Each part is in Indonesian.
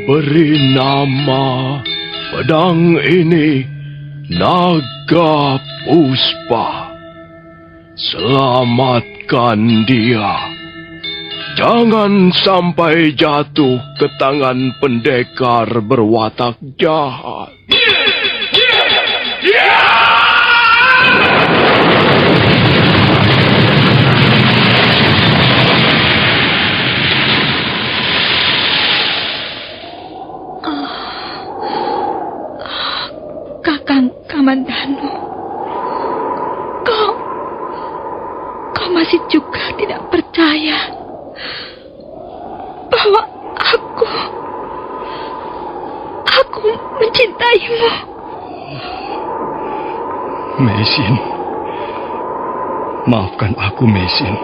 Beri nama pedang ini Naga Puspa. Selamatkan dia. Jangan sampai jatuh ke tangan pendekar berwatak jahat. Kakang Kamandanu, kau masih juga tidak percaya bahwa aku mencintaimu. Meisin, maafkan aku, Meisin.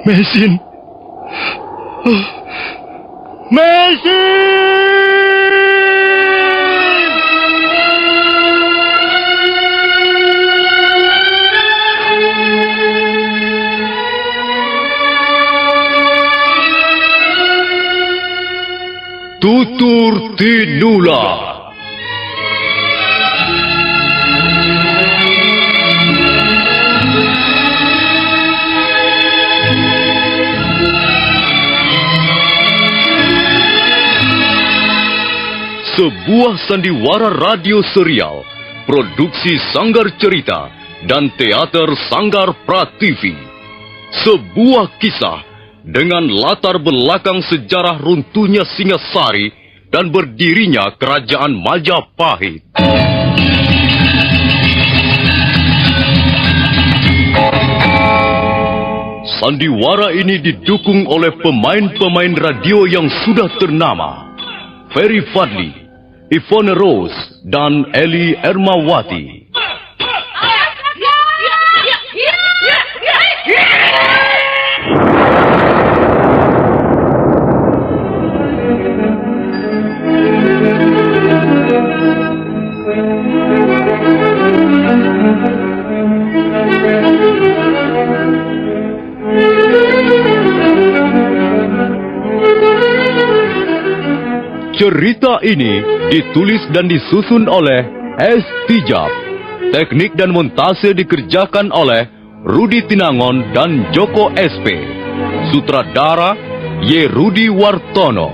Meisin. Meisin! Tutur Tinula. Sebuah sandiwara radio serial, produksi Sanggar Cerita dan teater Sanggar Prativi. Sebuah kisah dengan latar belakang sejarah runtuhnya Singasari dan berdirinya Kerajaan Majapahit. Sandiwara ini didukung oleh pemain-pemain radio yang sudah ternama. Ferry Fadli, Ivone Rose, dan Eli Ermawati. Cerita ini ditulis dan disusun oleh S. Tijab. Teknik dan montase dikerjakan oleh Rudi Tinangon dan Joko SP. Sutradara Y. Rudi Wartono.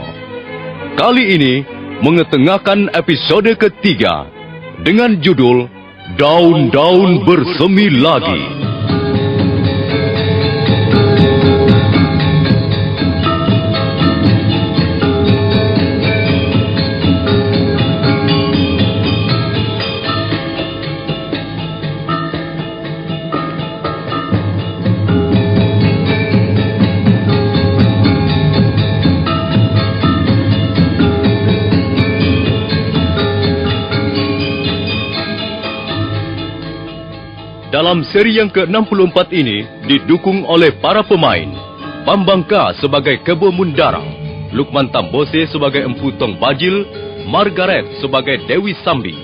Kali ini mengetengahkan episode ketiga dengan judul Daun-Daun Bersemi Lagi. Dalam seri yang ke-64 ini didukung oleh para pemain. Bambang K sebagai Kebo Mundara, Lukman Tambose sebagai Empu Tong Bajil, Margaret sebagai Dewi Sambi,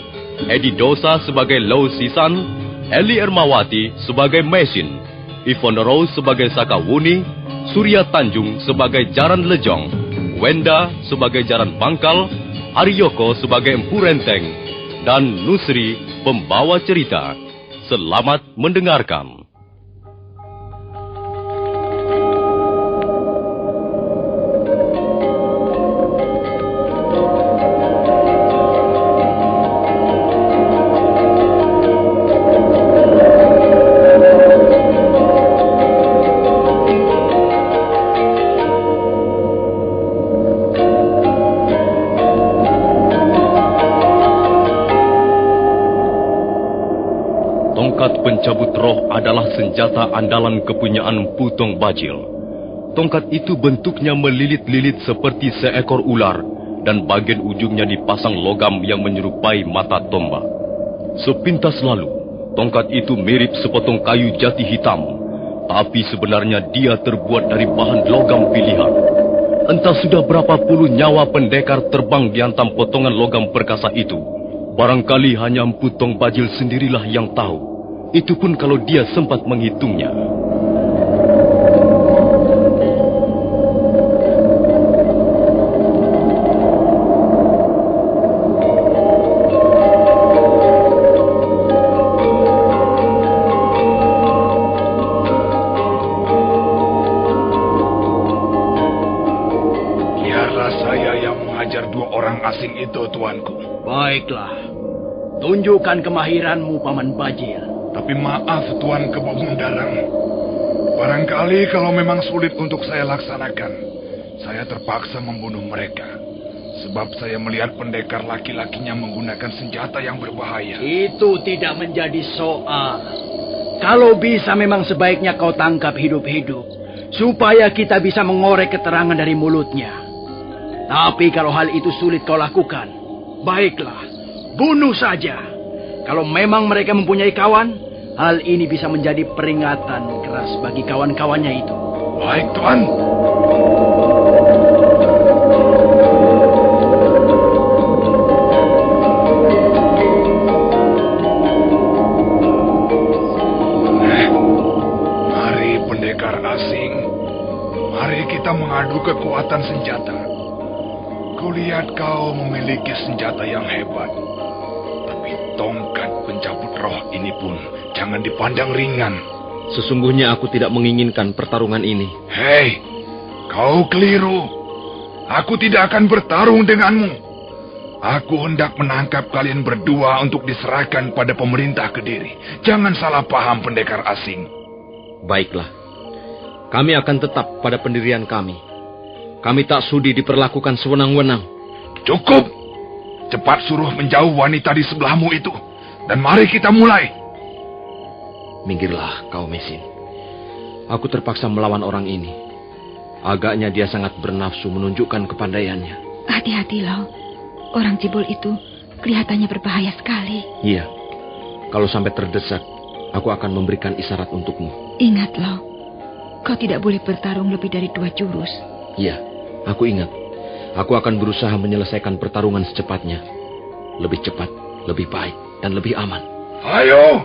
Edi Dosa sebagai Lau Sisan, Eli Ermawati sebagai Mesin, Ivone Rose sebagai Sakawuni, Surya Tanjung sebagai Jaran Lejong, Wenda sebagai Jaran Pangkal, Aryoko sebagai Empu Renteng, dan Nusri pembawa cerita. Selamat mendengarkan. Pencabut roh adalah senjata andalan kepunyaan Putong Bajil. Tongkat itu bentuknya melilit-lilit seperti seekor ular dan bagian ujungnya dipasang logam yang menyerupai mata tombak. Sepintas lalu, tongkat itu mirip sepotong kayu jati hitam, tapi sebenarnya dia terbuat dari bahan logam pilihan. Entah sudah berapa puluh nyawa pendekar terbang di hantam potongan logam perkasa itu. Barangkali hanya Putong Bajil sendirilah yang tahu. Itu pun kalau dia sempat menghitungnya. asing itu, tuanku. Baiklah. Tunjukkan kemahiranmu, Paman Bajil. Tapi maaf, Tuan Kebo Mundarang. Barangkali kalau memang sulit untuk saya laksanakan, saya terpaksa membunuh mereka. Sebab saya melihat pendekar laki-lakinya menggunakan senjata yang berbahaya. Itu tidak menjadi soal. Kalau bisa memang sebaiknya kau tangkap hidup-hidup. Supaya kita bisa mengorek keterangan dari mulutnya. Tapi kalau hal itu sulit kau lakukan, baiklah, bunuh saja. Kalau memang mereka mempunyai kawan, hal ini bisa menjadi peringatan keras bagi kawan-kawannya itu. Baik, Tuan. Mari, pendekar asing. Mari kita mengadu kekuatan senjata. Kulihat kau memiliki senjata yang hebat. Tapi tongkat pencabut roh ini pun jangan dipandang ringan. Sesungguhnya aku tidak menginginkan pertarungan ini. Hei, kau keliru. Aku tidak akan bertarung denganmu. Aku hendak menangkap kalian berdua untuk diserahkan pada pemerintah Kediri. Jangan salah paham, pendekar asing. Baiklah, kami akan tetap pada pendirian kami. Kami tak sudi diperlakukan sewenang-wenang. Cukup. Cepat suruh menjauh wanita di sebelahmu itu. Dan mari kita mulai. Minggirlah kau, Mesin. Aku terpaksa melawan orang ini. Agaknya dia sangat bernafsu menunjukkan kepandaiannya. Hati-hati, Lau. Orang cibul itu kelihatannya berbahaya sekali. Iya, kalau sampai terdesak, aku akan memberikan isyarat untukmu. Ingat, Lau. Kau tidak boleh bertarung lebih dari 2 jurus. Iya, aku ingat. Aku akan berusaha menyelesaikan pertarungan secepatnya. Lebih cepat, lebih baik, dan lebih aman. Ayo,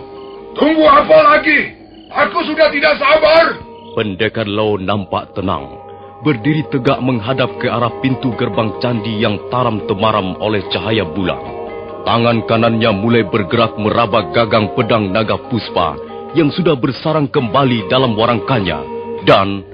tunggu apa lagi? Aku sudah tidak sabar. Pendekar Lau nampak tenang, berdiri tegak menghadap ke arah pintu gerbang candi yang taram-temaram oleh cahaya bulan. Tangan kanannya mulai bergerak meraba gagang pedang naga puspa yang sudah bersarang kembali dalam warangkannya. Dan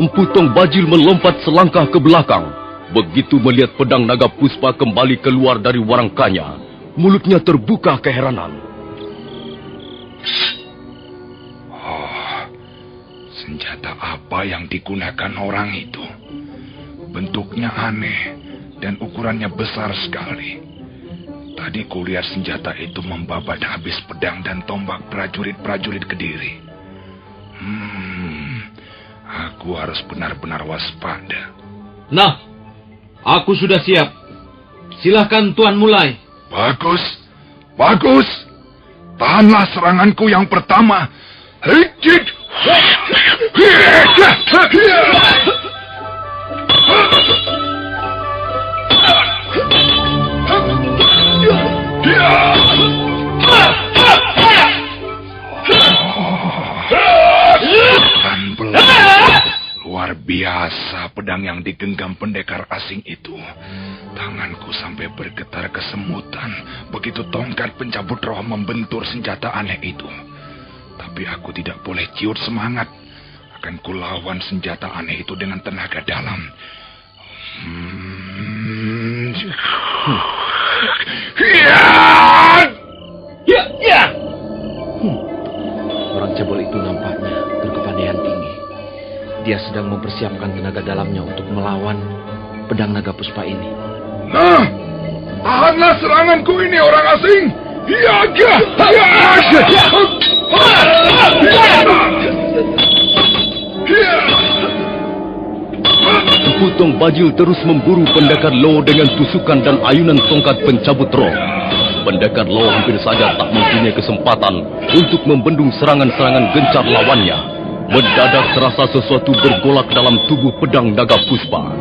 Empu Tong Bajil melompat selangkah ke belakang. Begitu melihat pedang naga puspa kembali keluar dari warangkanya, mulutnya terbuka keheranan. Oh, senjata apa yang digunakan orang itu? Bentuknya aneh dan ukurannya besar sekali. Tadi kulihat senjata itu membabat habis pedang dan tombak prajurit-prajurit Kediri. Aku harus benar-benar waspada. Nah, aku sudah siap. Silahkan Tuan mulai. Bagus, bagus. Tahanlah seranganku yang pertama. Hejit! Luar biasa pedang yang digenggam pendekar asing itu. Tanganku sampai bergetar kesemutan begitu tongkat pencabut roh membentur senjata aneh itu. Tapi aku tidak boleh ciut semangat. Akan kulawan senjata aneh itu dengan tenaga dalam. Orang cebol itu nampaknya berkepandaian tinggi. Dia sedang mempersiapkan tenaga dalamnya untuk melawan pedang naga puspa ini. Nah, tahanlah seranganku ini, orang asing. Empu Tong Bajil terus memburu pendekar Lau dengan tusukan dan ayunan tongkat pencabut roh. Pendekar Lau hampir saja tak mempunyai kesempatan untuk membendung serangan-serangan gencar lawannya. Mendadak terasa sesuatu bergolak dalam tubuh pedang naga puspa.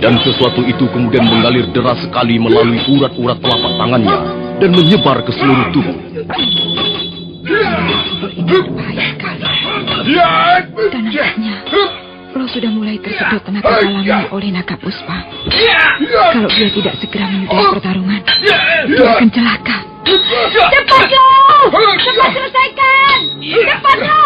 Dan sesuatu itu kemudian mengalir deras sekali melalui urat-urat telapak tangannya dan menyebar ke seluruh tubuh. Dan akhirnya Lo sudah mulai tersedot tenaga dalamnya oleh Naga Puspa. Kalau dia tidak segera menyudahi pertarungan, dia akan celaka. Cepat lo! Cepat selesaikan! Cepat lo!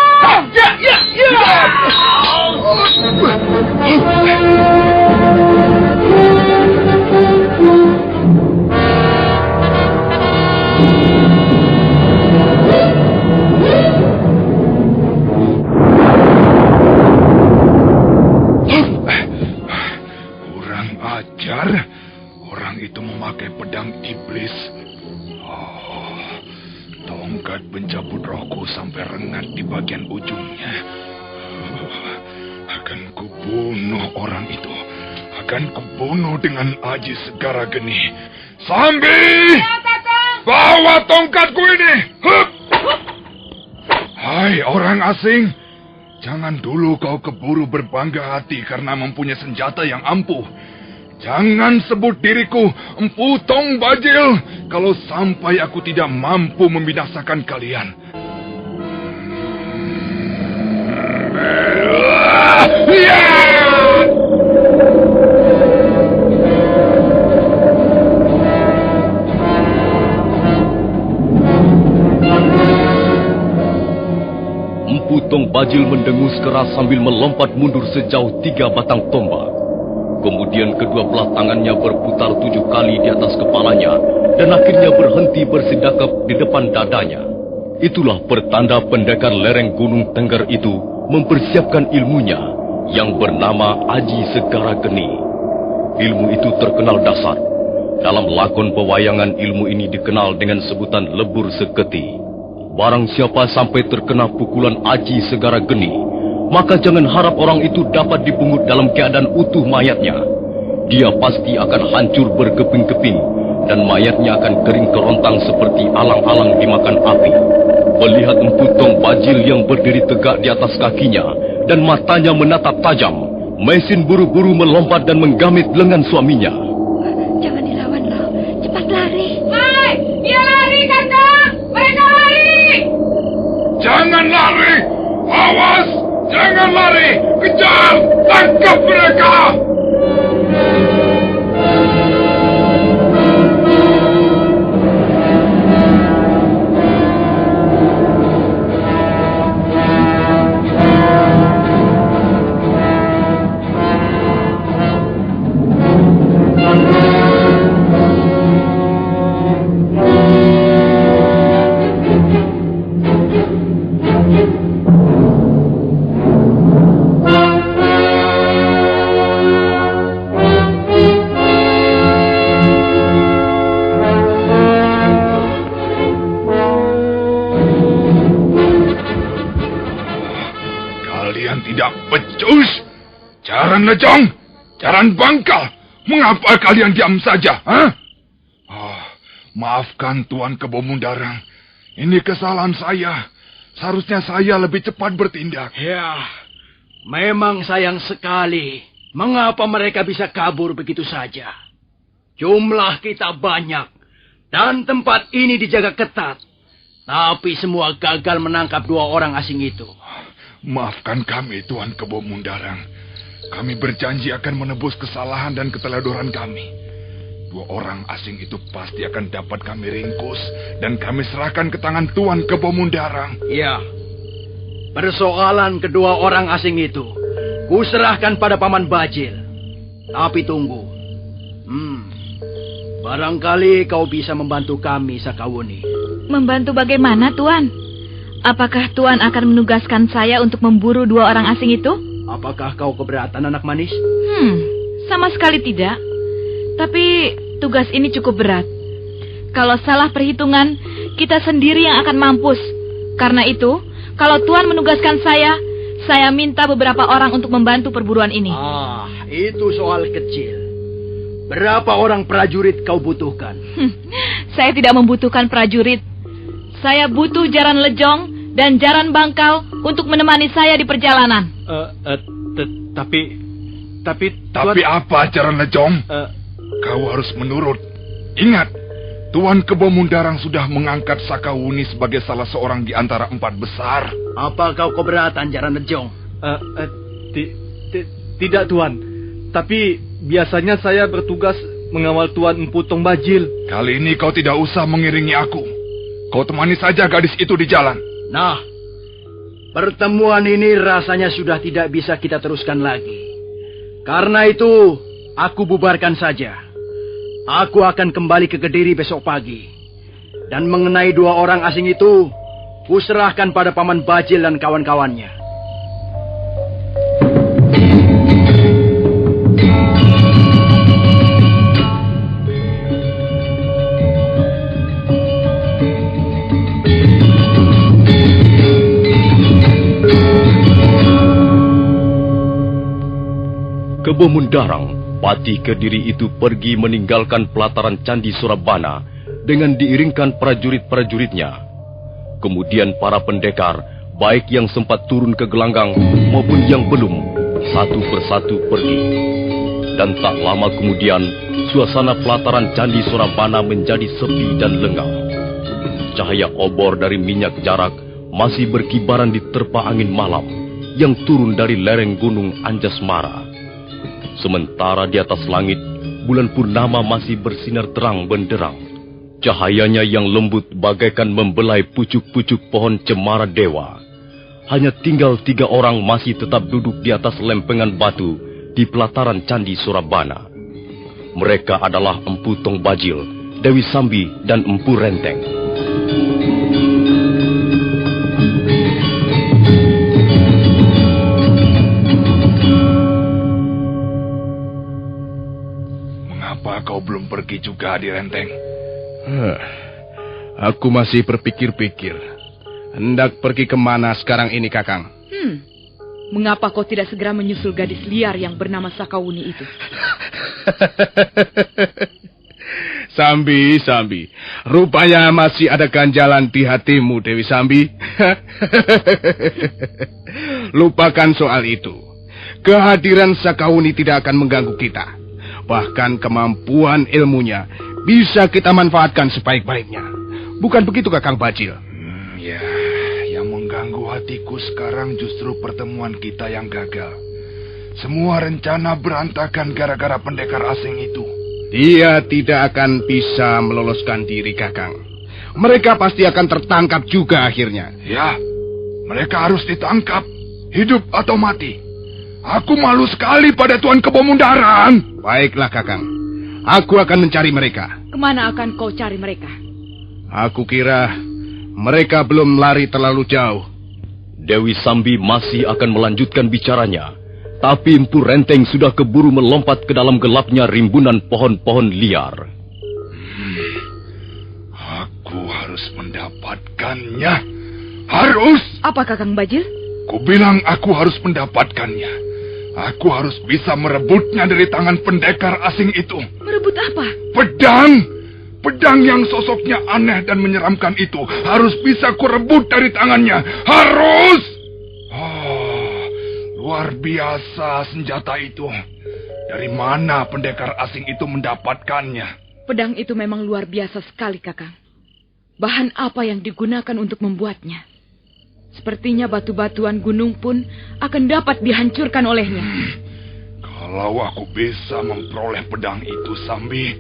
Kurang ajar. Orang itu memakai pedang iblis. Tongkat pencabut rohku sampai rengat di bagian ujungnya. Akan kubunuh orang itu. Akan kubunuh dengan aji segara geni. Sambi! Bawa tongkatku ini! Hup! Hai orang asing. Jangan dulu kau keburu berbangga hati karena mempunyai senjata yang ampuh. Jangan sebut diriku Empu Tong Bajil kalau sampai aku tidak mampu membinasakan kalian. Empu Tong Bajil mendengus keras sambil melompat mundur sejauh 3 batang tombak. Kemudian kedua belah tangannya berputar 7 kali di atas kepalanya dan akhirnya berhenti bersidakap di depan dadanya. Itulah pertanda pendekar lereng Gunung Tengger itu mempersiapkan ilmunya yang bernama Aji Segara Geni. Ilmu itu terkenal dasar. Dalam lakon pewayangan ilmu ini dikenal dengan sebutan lebur seketi. Barang siapa sampai terkena pukulan Aji Segara Geni, maka jangan harap orang itu dapat dipungut dalam keadaan utuh mayatnya. Dia pasti akan hancur berkeping-keping dan mayatnya akan kering kerontang seperti alang-alang dimakan api. Melihat Empu Tong Bajil yang berdiri tegak di atas kakinya dan matanya menatap tajam, Mesin buru-buru melompat dan menggamit lengan suaminya. Jangan dilawan, Lo. Cepat lari. Hai! Dia lari, Kakak! Mereka lari! Jangan lari! Awas! Jangan lari! Kejar! Tangkap mereka! Jaran Lejong, Jaran Bangkal, mengapa kalian diam saja? Maafkan Tuan Kebo Mundarang. Ini kesalahan saya. Seharusnya saya lebih cepat bertindak. Ya, memang sayang sekali. Mengapa mereka bisa kabur begitu saja? Jumlah kita banyak, dan tempat ini dijaga ketat. Tapi semua gagal menangkap 2 orang asing itu. Maafkan kami, Tuan Kebo Mundarang. Kami berjanji akan menebus kesalahan dan keteledoran kami. 2 orang asing itu pasti akan dapat kami ringkus dan kami serahkan ke tangan Tuan Kebo Mundarang. Ya, persoalan kedua orang asing itu kuserahkan pada Paman Bajil. Tapi tunggu. Barangkali kau bisa membantu kami, Sakawuni. Membantu bagaimana, Tuan? Apakah Tuan akan menugaskan saya untuk memburu 2 orang asing itu? Apakah kau keberatan, anak manis? Sama sekali tidak. Tapi tugas ini cukup berat. Kalau salah perhitungan, kita sendiri yang akan mampus. Karena itu, kalau Tuan menugaskan saya minta beberapa orang untuk membantu perburuan ini. Itu soal kecil. Berapa orang prajurit kau butuhkan? Saya tidak membutuhkan prajurit. Saya butuh Jaran Lejong dan Jaran Bangkal untuk menemani saya di perjalanan. Tapi apa, Jaran Lejong? Kau harus menurut. Ingat, Tuan Kebo Mundarang sudah mengangkat Sakawuni sebagai salah seorang di antara 4 besar. Apa kau keberatan, Jaran Lejong? Tidak, Tuan. Tapi biasanya saya bertugas mengawal Tuan Empu Tong Bajil. Kali ini kau tidak usah mengiringi aku. Kau temani saja gadis itu di jalan. Nah, pertemuan ini rasanya sudah tidak bisa kita teruskan lagi. Karena itu, aku bubarkan saja. Aku akan kembali ke Kediri besok pagi. Dan mengenai 2 orang asing itu, kuserahkan pada Paman Bajil dan kawan-kawannya. Kebo Mundarang, Pati Kediri itu pergi meninggalkan pelataran Candi Surabana dengan diiringkan prajurit-prajuritnya. Kemudian para pendekar, baik yang sempat turun ke gelanggang maupun yang belum, satu persatu pergi. Dan tak lama kemudian, suasana pelataran Candi Surabana menjadi sepi dan lengang. Cahaya obor dari minyak jarak masih berkibaran di terpa angin malam yang turun dari lereng gunung Anjasmara. Sementara di atas langit, bulan purnama masih bersinar terang benderang. Cahayanya yang lembut bagaikan membelai pucuk-pucuk pohon cemara dewa. Hanya tinggal 3 orang masih tetap duduk di atas lempengan batu di pelataran Candi Surabana. Mereka adalah Empu Tong Bajil, Dewi Sambi, dan Empu Renteng. Mengapa kau belum pergi juga di Renteng? Aku masih berpikir-pikir. Hendak pergi kemana sekarang ini, Kakang? Mengapa kau tidak segera menyusul gadis liar yang bernama Sakawuni itu? Sambi, rupanya masih ada ganjalan di hatimu, Dewi Sambi. Lupakan soal itu. Kehadiran Sakawuni tidak akan mengganggu kita. Bahkan kemampuan ilmunya bisa kita manfaatkan sebaik-baiknya. Bukan begitu, Kakang Bajil? Ya, yang mengganggu hatiku sekarang justru pertemuan kita yang gagal. Semua rencana berantakan gara-gara pendekar asing itu. Dia tidak akan bisa meloloskan diri, Kakang. Mereka pasti akan tertangkap juga akhirnya. Ya, mereka harus ditangkap, hidup atau mati. Aku malu sekali pada Tuan Kebo Mundarang. Baiklah, Kakang. Aku akan mencari mereka. Kemana akan kau cari mereka? Aku kira mereka belum lari terlalu jauh. Dewi Sambi masih akan melanjutkan bicaranya. Tapi Empu Renteng sudah keburu melompat ke dalam gelapnya rimbunan pohon-pohon liar. Aku harus mendapatkannya. Harus! Apa, Kakang Bajil? Kubilang aku harus mendapatkannya. Aku harus bisa merebutnya dari tangan pendekar asing itu. Merebut apa? Pedang! Pedang yang sosoknya aneh dan menyeramkan itu harus bisa kurebut dari tangannya. Harus! Oh, luar biasa senjata itu. Dari mana pendekar asing itu mendapatkannya? Pedang itu memang luar biasa sekali, Kakang. Bahan apa yang digunakan untuk membuatnya? Sepertinya batu-batuan gunung pun akan dapat dihancurkan olehnya. Kalau aku bisa memperoleh pedang itu, Sambi,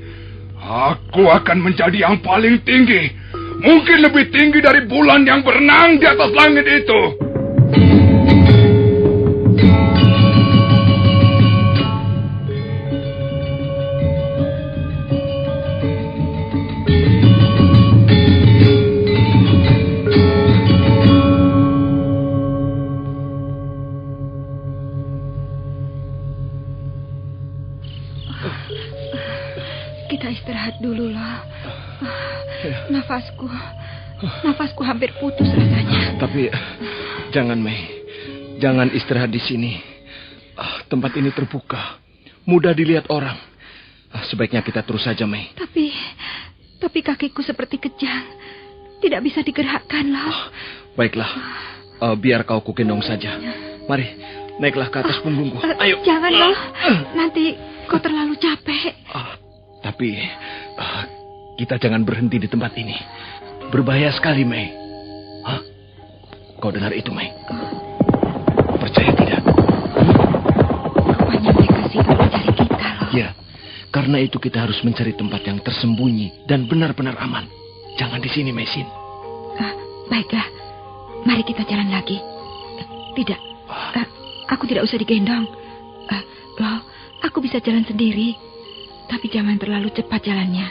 aku akan menjadi yang paling tinggi. Mungkin lebih tinggi dari bulan yang berenang di atas langit itu. Kita istirahat dulu lah. Nafasku hampir putus rasanya. Tapi jangan, Mei. Jangan istirahat di sini. Tempat ini terbuka, mudah dilihat orang. Sebaiknya kita terus saja, Mei. Tapi kakiku seperti kejang. Tidak bisa digerakkan lah. Baiklah, biar kau kugendong saja. Mari, naiklah ke atas punggungku. Ayo. Jangan loh. Nanti kau terlalu capek. Tapi kita jangan berhenti di tempat ini. Berbahaya sekali, Mei. Hah? Kau dengar itu, Mei? Percaya tidak? Karena itu kita harus mencari tempat yang tersembunyi dan benar-benar aman. Jangan di sini, Mesin. Baiklah, mari kita jalan lagi. Tidak, aku tidak usah digendong. Loh, aku bisa jalan sendiri. Tapi jangan terlalu cepat jalannya.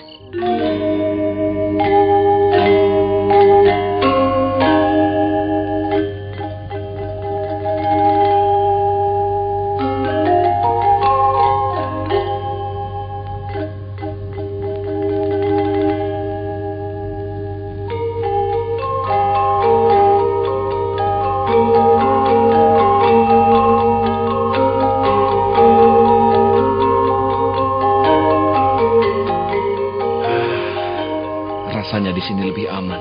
Rasanya di sini lebih aman.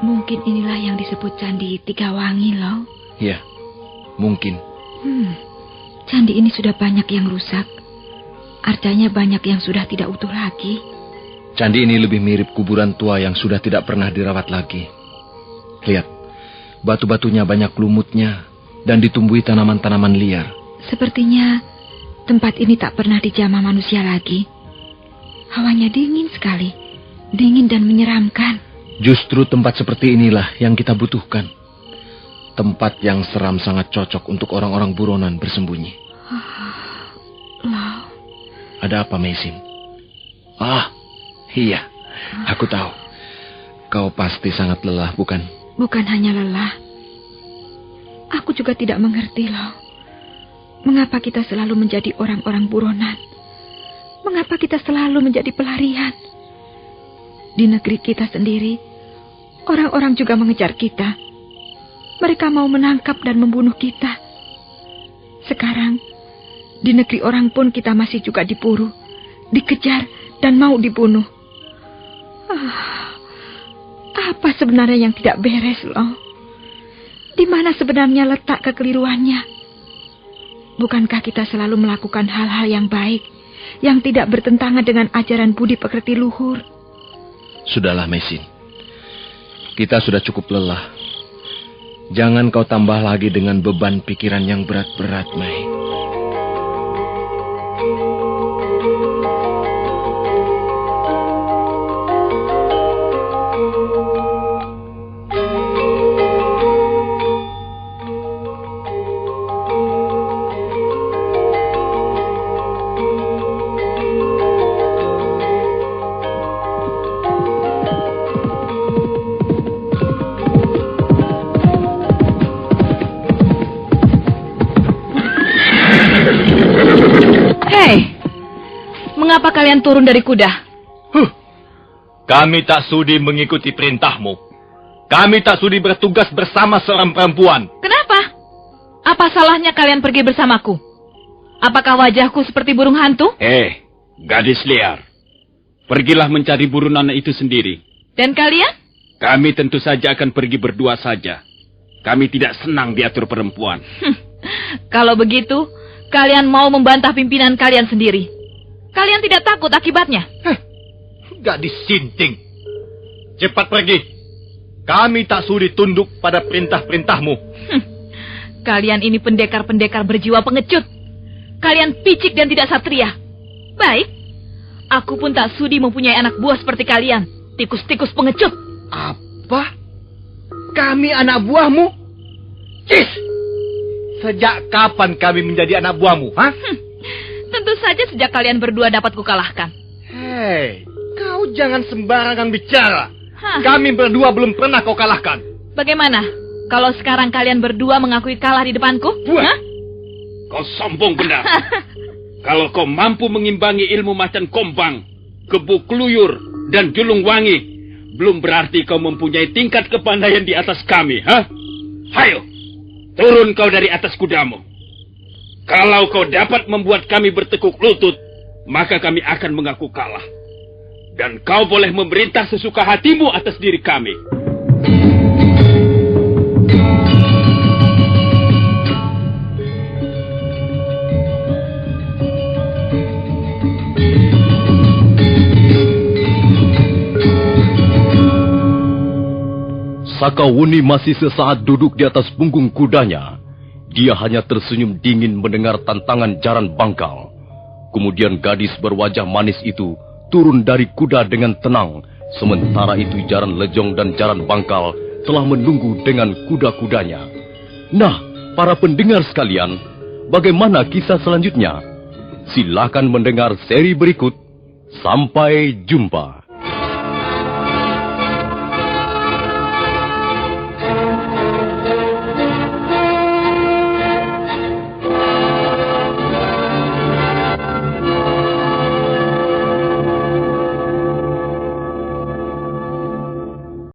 Mungkin inilah yang disebut Candi Tiga Wangi, loh. Ya, mungkin. Candi ini sudah banyak yang rusak. Artinya banyak yang sudah tidak utuh lagi. Candi ini lebih mirip kuburan tua yang sudah tidak pernah dirawat lagi. Lihat, batu-batunya banyak lumutnya dan ditumbuhi tanaman-tanaman liar. Sepertinya tempat ini tak pernah dijamah manusia lagi. Hawanya dingin sekali. Dingin dan menyeramkan. Justru tempat seperti inilah yang kita butuhkan. Tempat yang seram sangat cocok untuk orang-orang buronan bersembunyi. Loh. Ada apa, Mesin? Iya, aku tahu. Kau pasti sangat lelah, bukan? Bukan hanya lelah. Aku juga tidak mengerti, loh. Mengapa kita selalu menjadi orang-orang buronan? Mengapa kita selalu menjadi pelarian? Di negeri kita sendiri, orang-orang juga mengejar kita. Mereka mau menangkap dan membunuh kita. Sekarang, di negeri orang pun kita masih juga diburu, dikejar, dan mau dibunuh. Apa sebenarnya yang tidak beres, loh? Di mana sebenarnya letak kekeliruannya? Bukankah kita selalu melakukan hal-hal yang baik, yang tidak bertentangan dengan ajaran budi pekerti luhur? Sudahlah, Mesin. Kita sudah cukup lelah. Jangan kau tambah lagi dengan beban pikiran yang berat-berat, Mei. Mengapa kalian turun dari kuda? Kami tak sudi mengikuti perintahmu. Kami tak sudi bertugas bersama seorang perempuan. Kenapa? Apa salahnya kalian pergi bersamaku? Apakah wajahku seperti burung hantu? Gadis liar. Pergilah mencari buronan itu sendiri. Dan kalian? Kami tentu saja akan pergi berdua saja. Kami tidak senang diatur perempuan. Kalau begitu, kalian mau membantah pimpinan kalian sendiri. Kalian tidak takut akibatnya? Gadis sinting. Cepat pergi. Kami tak sudi tunduk pada perintah-perintahmu. Kalian ini pendekar-pendekar berjiwa pengecut. Kalian picik dan tidak satria. Baik. Aku pun tak sudi mempunyai anak buah seperti kalian. Tikus-tikus pengecut. Apa? Kami anak buahmu? Cis! Sejak kapan kami menjadi anak buahmu, ha? Tentu saja sejak kalian berdua dapat kukalahkan. Hei, kau jangan sembarangan bicara. Kami berdua belum pernah kau kalahkan. Bagaimana? Kalau sekarang kalian berdua mengakui kalah di depanku? Kau sombong benar. Kalau kau mampu mengimbangi ilmu macan kombang, kebu kluyur, dan julung wangi, belum berarti kau mempunyai tingkat kepandaian di atas kami, ha? Hayo, turun kau dari atas kudamu. Kalau kau dapat membuat kami bertekuk lutut, maka kami akan mengaku kalah. Dan kau boleh memerintah sesuka hatimu atas diri kami. Sakawuni masih sesaat duduk di atas punggung kudanya. Dia hanya tersenyum dingin mendengar tantangan jaran bangkal. Kemudian gadis berwajah manis itu turun dari kuda dengan tenang. Sementara itu Jaran Lejong dan Jaran Bangkal telah menunggu dengan kuda-kudanya. Nah, para pendengar sekalian, bagaimana kisah selanjutnya? Silakan mendengar seri berikut. Sampai jumpa.